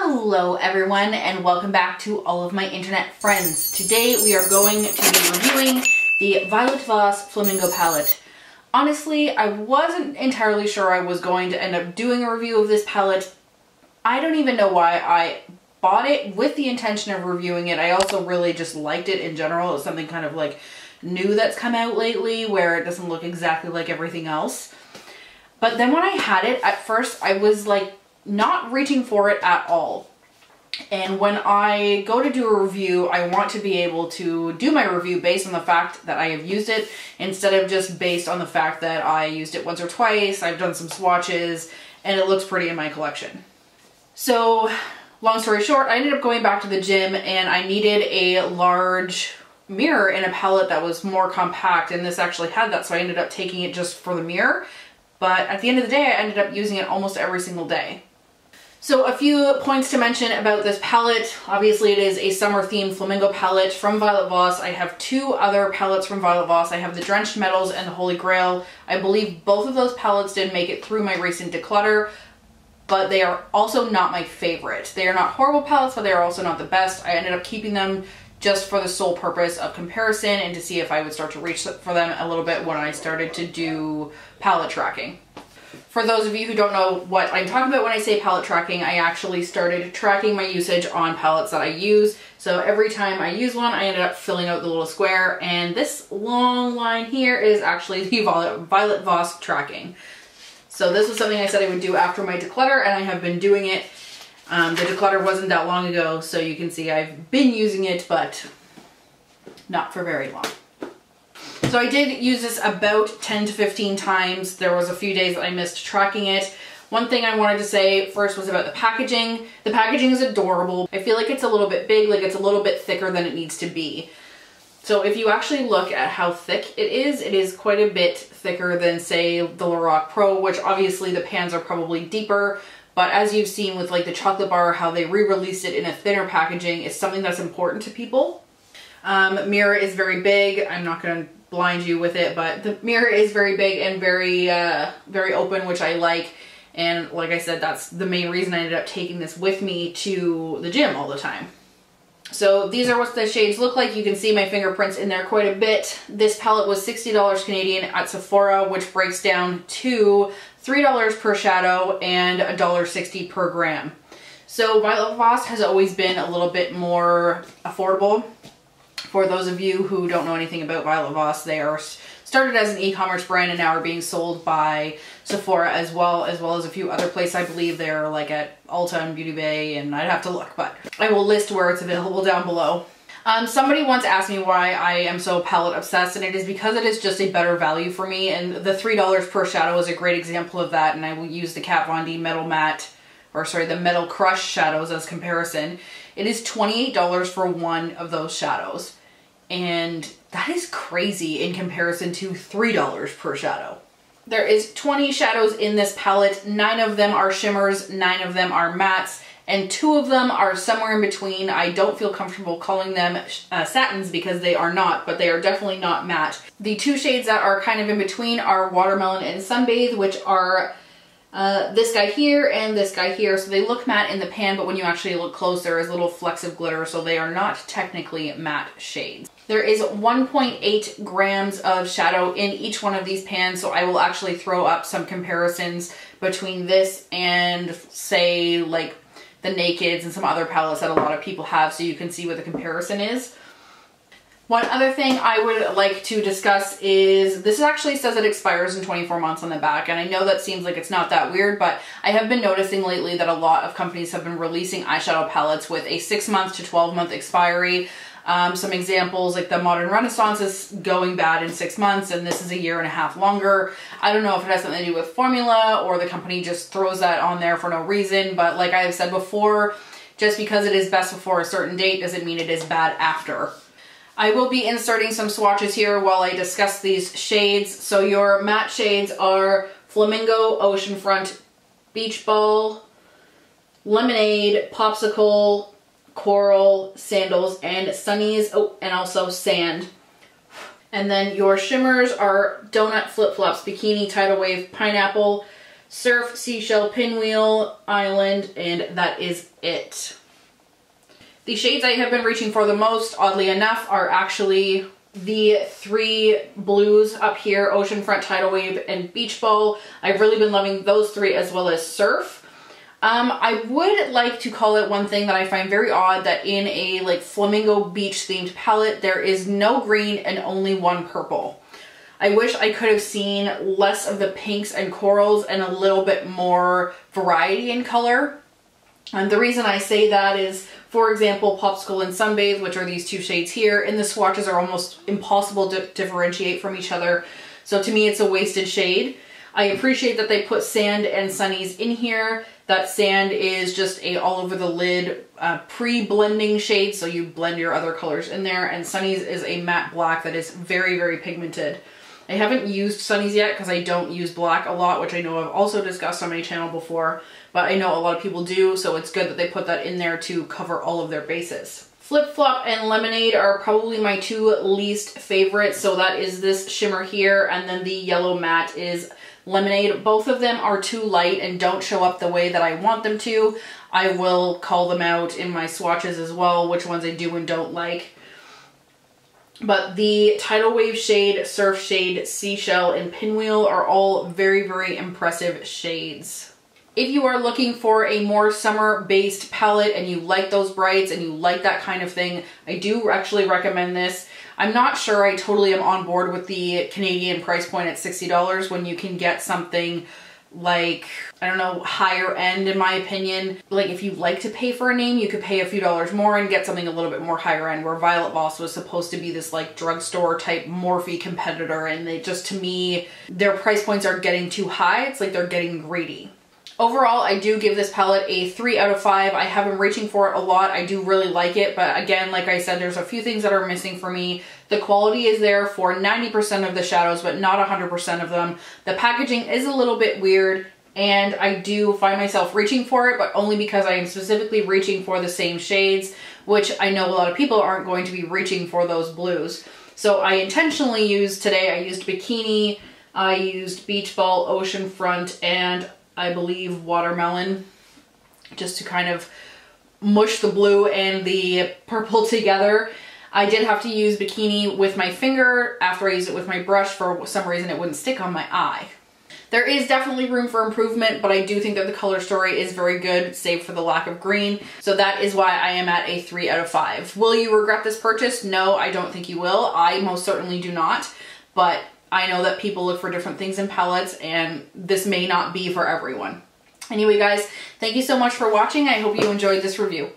Hello everyone and welcome back to all of my internet friends. Today we are going to be reviewing the Violet Voss Flamingo palette. Honestly, I wasn't entirely sure I was going to end up doing a review of this palette. I don't even know why I bought it with the intention of reviewing it. I also really just liked it in general. It's something kind of like new that's come out lately where it doesn't look exactly like everything else. But then when I had it, at first I was like not reaching for it at all. And when I go to do a review, I want to be able to do my review based on the fact that I have used it instead of just based on the fact that I used it once or twice, I've done some swatches, and it looks pretty in my collection. So, long story short, I ended up going back to the gym and I needed a large mirror in a palette that was more compact, and this actually had that, so I ended up taking it just for the mirror. But at the end of the day, I ended up using it almost every single day. So a few points to mention about this palette. Obviously it is a summer themed flamingo palette from Violet Voss. I have two other palettes from Violet Voss. I have the Drenched Metals and the Holy Grail. I believe both of those palettes did make it through my recent declutter, but they are also not my favorite. They are not horrible palettes, but they are also not the best. I ended up keeping them just for the sole purpose of comparison and to see if I would start to reach for them a little bit when I started to do palette tracking. For those of you who don't know what I'm talking about when I say palette tracking, I actually started tracking my usage on palettes that I use. So every time I use one, I ended up filling out the little square, and this long line here is actually the Violet Voss tracking. So this was something I said I would do after my declutter, and I have been doing it. The declutter wasn't that long ago, so you can see I've been using it, but not for very long. So I did use this about 10 to 15 times. There was a few days that I missed tracking it. One thing I wanted to say first was about the packaging. The packaging is adorable. I feel like it's a little bit big, like it's a little bit thicker than it needs to be. So if you actually look at how thick it is quite a bit thicker than, say, the Lorac Pro, which obviously the pans are probably deeper. But as you've seen with like the chocolate bar, how they re-released it in a thinner packaging is something that's important to people. Mirror is very big. I'm not going to blind you with it, but the mirror is very big and very open, which I like. And like I said, that's the main reason I ended up taking this with me to the gym all the time. So these are what the shades look like. You can see my fingerprints in there quite a bit. This palette was $60 Canadian at Sephora, which breaks down to $3 per shadow and $1.60 per gram. So Violet Voss has always been a little bit more affordable. For those of you who don't know anything about Violet Voss, they are started as an e-commerce brand and now are being sold by Sephora as well as a few other places. I believe they're like at Ulta and Beauty Bay, and I'd have to look, but I will list where it's available down below. Somebody once asked me why I am so palette obsessed, and it is because it is just a better value for me, and the $3 per shadow is a great example of that, and I will use the Kat Von D Metal Matte, or sorry, the Metal Crush shadows as comparison. It is $28 for one of those shadows. And that is crazy in comparison to $3 per shadow. There is 20 shadows in this palette. 9 of them are shimmers, 9 of them are mattes, and 2 of them are somewhere in between. I don't feel comfortable calling them satins because they are not, but they are definitely not matte. The 2 shades that are kind of in between are Watermelon and Sunbathe, which are this guy here and this guy here. So they look matte in the pan, but when you actually look close, there is little flecks of glitter, so they are not technically matte shades. There is 1.8 grams of shadow in each one of these pans, so I will actually throw up some comparisons between this and, say, like the Nakeds and some other palettes that a lot of people have, so you can see what the comparison is. One other thing I would like to discuss is this actually says it expires in 24 months on the back, and I know that seems like it's not that weird, but I have been noticing lately that a lot of companies have been releasing eyeshadow palettes with a 6-month to 12-month expiry. Some examples, like the Modern Renaissance is going bad in 6 months, and this is 1.5 years longer. I don't know if it has something to do with formula or the company just throws that on there for no reason, but like I have said before, just because it is best before a certain date doesn't mean it is bad after. I will be inserting some swatches here while I discuss these shades. So your matte shades are Flamingo, Oceanfront, Beach Ball, Lemonade, Popsicle, Coral, Sandals, and Sunnies, oh, and also Sand. And then your shimmers are Donut, Flip Flops, Bikini, Tidal Wave, Pineapple, Surf, Seashell, Pinwheel, Island, and that is it. The shades I have been reaching for the most, oddly enough, are actually the 3 blues up here, Oceanfront, Tidal Wave, and Beach Ball. I've really been loving those 3 as well as Surf. I would like to call it one thing that I find very odd, that in a like flamingo beach themed palette, there is no green and only 1 purple. I wish I could have seen less of the pinks and corals and a little bit more variety in color. And the reason I say that is, for example, Popsicle and Sunbathe, which are these 2 shades here, in the swatches are almost impossible to differentiate from each other. So to me, it's a wasted shade. I appreciate that they put Sand and Sunnies in here. That Sand is just a all over the lid pre-blending shade, so you blend your other colors in there. And Sunnies is a matte black that is very, very pigmented. I haven't used Sunnies yet because I don't use black a lot, which I know I've also discussed on my channel before, but I know a lot of people do, so it's good that they put that in there to cover all of their bases. Flip Flop and Lemonade are probably my 2 least favorites, so that is this shimmer here, and then the yellow matte is Lemonade. Both of them are too light and don't show up the way that I want them to. I will call them out in my swatches as well, which ones I do and don't like. But the Tidal Wave shade, Surf shade, Seashell, and Pinwheel are all very, very impressive shades. If you are looking for a more summer-based palette and you like those brights and you like that kind of thing, I do actually recommend this. I'm not sure I totally am on board with the Canadian price point at $60 when you can get something like, I don't know, higher end in my opinion. Like if you like to pay for a name, you could pay a few dollars more and get something a little bit more higher end, where Violet Voss was supposed to be this like drugstore type Morphe competitor, and they just, to me, their price points are getting too high. It's like they're getting greedy. Overall, I do give this palette a 3 out of 5. I have been reaching for it a lot. I do really like it, but again, like I said, there's a few things that are missing for me. The quality is there for 90% of the shadows, but not 100% of them. The packaging is a little bit weird, and I do find myself reaching for it, but only because I am specifically reaching for the same shades, which I know a lot of people aren't going to be reaching for those blues. So I intentionally used today, I used Bikini, I used Beach Ball, Oceanfront, and I believe Watermelon, just to kind of mush the blue and the purple together. I did have to use Bikini with my finger. After I used it with my brush, for some reason it wouldn't stick on my eye. There is definitely room for improvement, but I do think that the color story is very good, save for the lack of green. So that is why I am at a 3 out of 5. Will you regret this purchase? No, I don't think you will. I most certainly do not, but I know that people look for different things in palettes, and this may not be for everyone. Anyway, guys, thank you so much for watching. I hope you enjoyed this review.